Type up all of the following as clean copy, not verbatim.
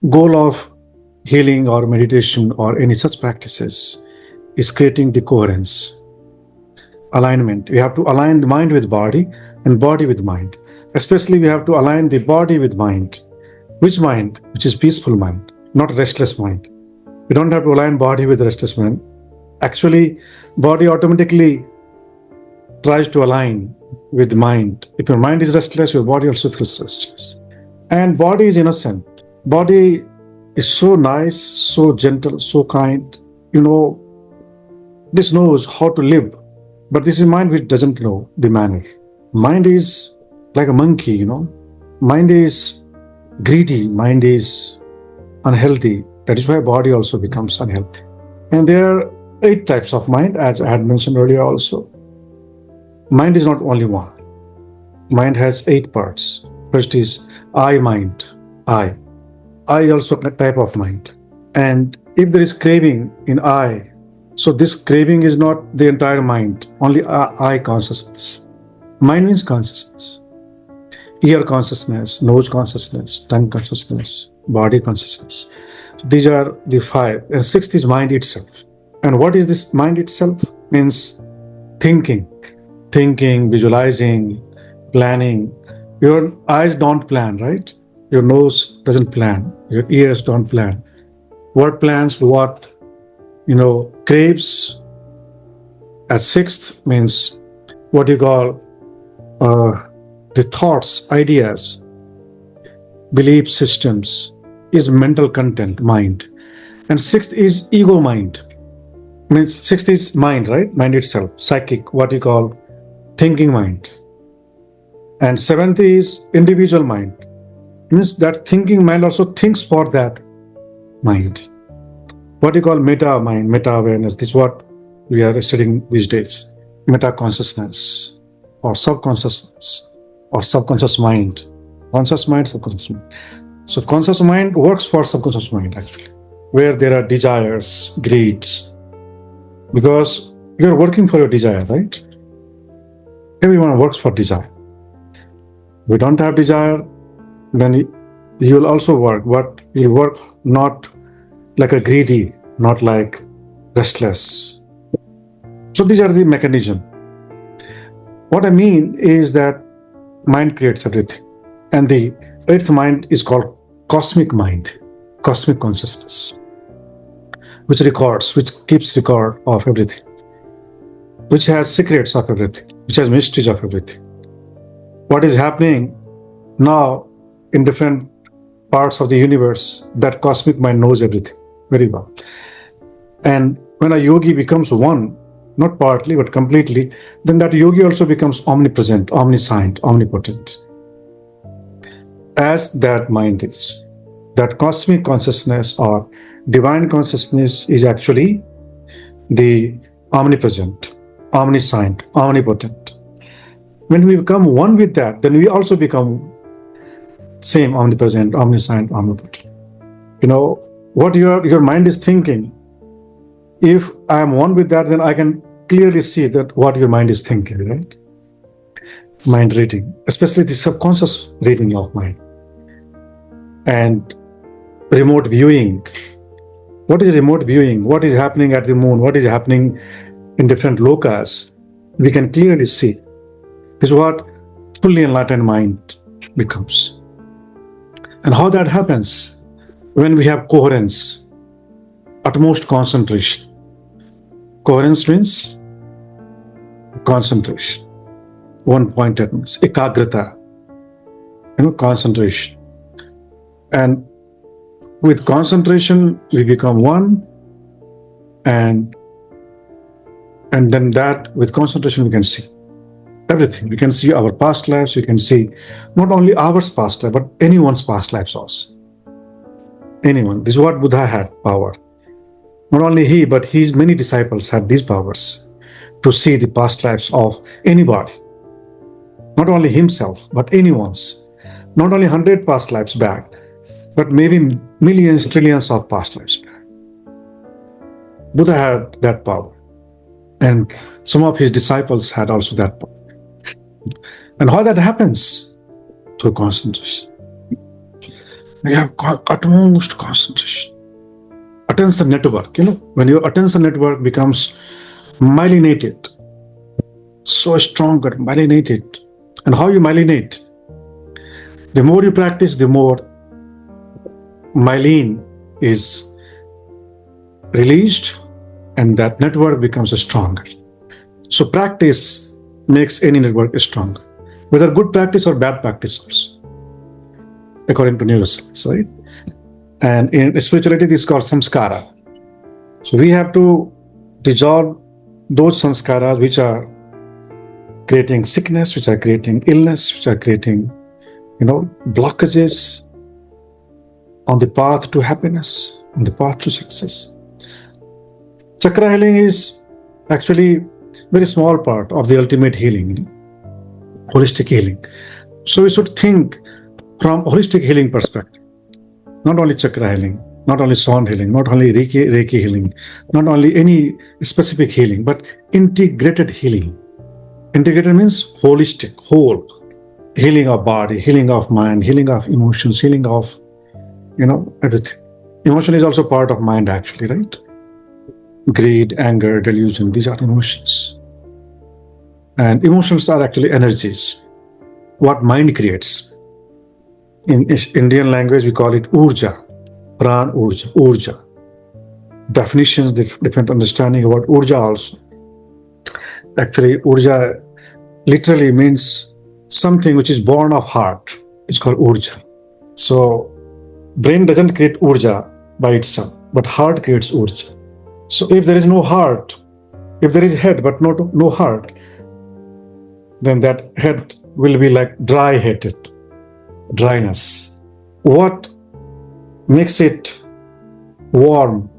Goal of healing or meditation or any such practices is creating the coherence, alignment. We have to align the mind with body and body with mind. Especially we have to align the body with mind. Which mind? Which is peaceful mind, not restless mind. We don't have to align body with restless mind. Actually, body automatically tries to align with mind. If your mind is restless, your body also feels restless. And body is innocent. Body is so nice, so gentle, so kind. This knows how to live. But this is mind which doesn't know the manner. Mind is like a monkey, Mind is greedy. Mind is unhealthy. That is why body also becomes unhealthy. And there are 8 types of mind, as I had mentioned earlier also. Mind is not only one. Mind has 8 parts. First is I mind. I also a type of mind. And if there is craving in I, so this craving is not the entire mind, only I consciousness. Mind means consciousness. Ear consciousness, nose consciousness, tongue consciousness, body consciousness. So these are the 5. And 6th is mind itself. And what is this mind itself? Means thinking, visualizing, planning. Your eyes don't plan, right? Your nose doesn't plan. Your ears don't plan. What plans what, craves. At 6th means what you call the thoughts, ideas, belief systems is mental content, mind. And 6th is ego mind. Means 6th is mind, right? Mind itself, psychic, what you call thinking mind. And 7th is individual mind. Means that thinking mind also thinks for that mind. What you call meta mind, meta awareness. This is what we are studying these days. Meta consciousness or subconsciousness or subconscious mind. Conscious mind, subconscious mind. So conscious mind works for subconscious mind actually, where there are desires, greeds. Because you are working for your desire, right? Everyone works for desire. We don't have desire, then you will also work, but you work not like a greedy, not like restless. So these are the mechanism. What I mean is that mind creates everything. And the 8th mind is called cosmic mind, cosmic consciousness, which keeps record of everything, which has secrets of everything, which has mysteries of everything. What is happening now in different parts of the universe, that cosmic mind knows everything very well. And when a yogi becomes one, not partly but completely, then that yogi also becomes omnipresent, omniscient, omnipotent. As that mind is, that cosmic consciousness or divine consciousness is actually the omnipresent, omniscient, omnipotent. When we become one with that, then we also become same omnipresent, omniscient, omnipotent. What your mind is thinking, if I am one with that, then I can clearly see that what your mind is thinking, right? Mind reading, especially the subconscious reading of mind. And remote viewing. What is remote viewing? What is happening at the moon? What is happening in different lokas? We can clearly see. This is what fully enlightened mind becomes. And how that happens? When we have coherence, utmost concentration. Coherence means concentration, one-pointedness, ekagrata, concentration. And with concentration, we become one, and then that with concentration we can see everything. We can see our past lives. We can see not only our past life, but anyone's past lives also. Anyone. This is what Buddha had power. Not only he, but his many disciples had these powers to see the past lives of anybody. Not only himself, but anyone's. Not only 100 past lives back, but maybe millions, trillions of past lives back. Buddha had that power. And some of his disciples had also that power. And how that happens? Through concentration. You have utmost concentration. Attention network, when your attention network becomes myelinated, so stronger, myelinated. And how you myelinate? The more you practice, the more myelin is released, and that network becomes stronger. So practice makes any network stronger, whether good practice or bad practice, according to neuroscience, right? And in spirituality, this is called samskara. So we have to dissolve those samskaras which are creating sickness, which are creating illness, which are creating, blockages on the path to happiness, on the path to success. Chakra healing is actually very small part of the ultimate healing, holistic healing. So we should think from holistic healing perspective, not only chakra healing, not only sound healing, not only Reiki healing, not only any specific healing, but integrated healing. Integrated means holistic, whole. Healing of body, healing of mind, healing of emotions, healing of, everything. Emotion is also part of mind actually, right? Greed, anger, delusion, these are emotions. And emotions are actually energies, what mind creates. In Indian language, we call it urja, pran urja, urja. Definitions, different understanding about urja also. Actually, urja literally means something which is born of heart. It's called urja. So, brain doesn't create urja by itself, but heart creates urja. So, if there is no heart, if there is head but no heart, then that head will be like dry-headed, dryness. What makes it warm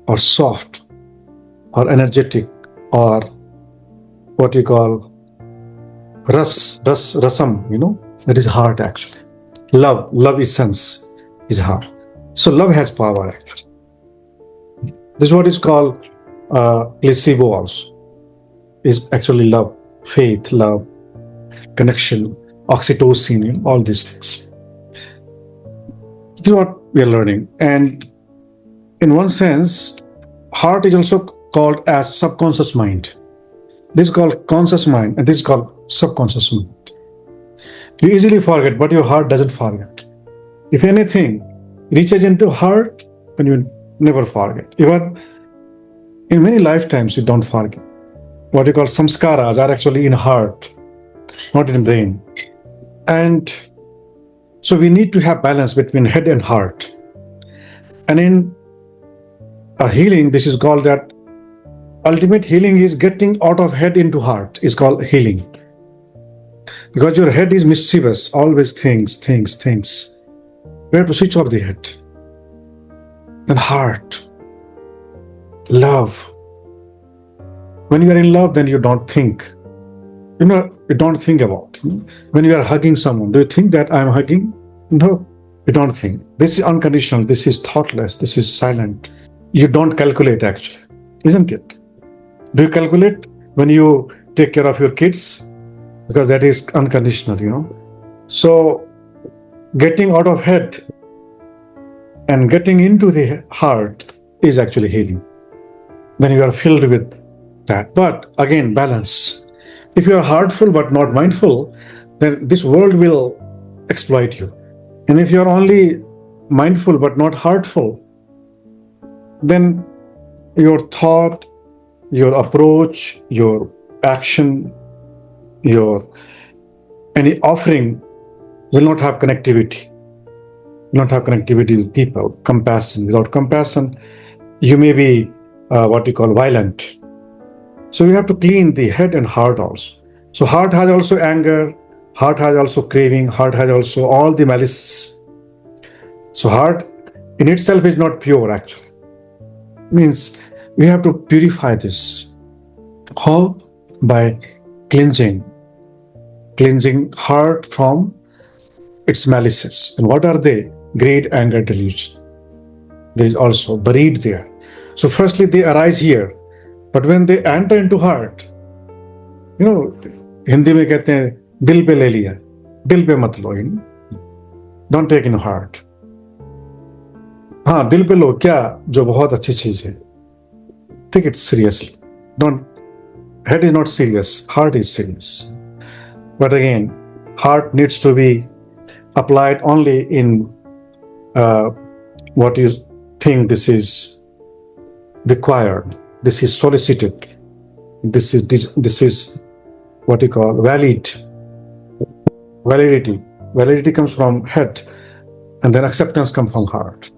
or soft or energetic or what you call rasam, that is heart actually. Love essence is heart. So love has power actually. This is what is called placebo also, is actually love, faith, love, connection, oxytocin, all these things. This is what we are learning. And in one sense, heart is also called as subconscious mind. This is called conscious mind, and this is called subconscious mind. You easily forget, but your heart doesn't forget. If anything reaches into heart, then you never forget. Even in many lifetimes, you don't forget. What you call samskaras are actually in heart, not in brain. And so we need to have balance between head and heart. And in a healing, this is called that ultimate healing is getting out of head into heart, is called healing. Because your head is mischievous, always thinks. We have to switch off the head. And heart, love. When you are in love, then you don't think. You don't think about. When you are hugging someone, do you think that I'm hugging? No, you don't think. This is unconditional. This is thoughtless. This is silent. You don't calculate actually, isn't it? Do you calculate when you take care of your kids? Because that is unconditional, So getting out of head and getting into the heart is actually healing. Then you are filled with that. But again, balance. If you are heartful but not mindful, then this world will exploit you. And if you are only mindful but not heartful, then your thought, your approach, your action, your any offering will not have connectivity. Not have connectivity with people, compassion. Without compassion, you may be what you call violent. So we have to clean the head and heart also. So heart has also anger, heart has also craving, heart has also all the malice. So heart in itself is not pure actually. Means we have to purify this. How? By cleansing heart from its malices. And what are they? Greed, anger, delusion. There is also buried there. So firstly, they arise here. But when they enter into heart, Hindi में कहते हैं दिल पे ले लिया, दिल पे मत लो, don't take in heart. हाँ, दिल पे लो क्या, जो बहुत अच्छी चीज है, take it seriously. Don't, head is not serious, heart is serious. But again, heart needs to be applied only in what you think this is required, this is solicited, this is what you call validity. Validity comes from head, and then acceptance comes from heart.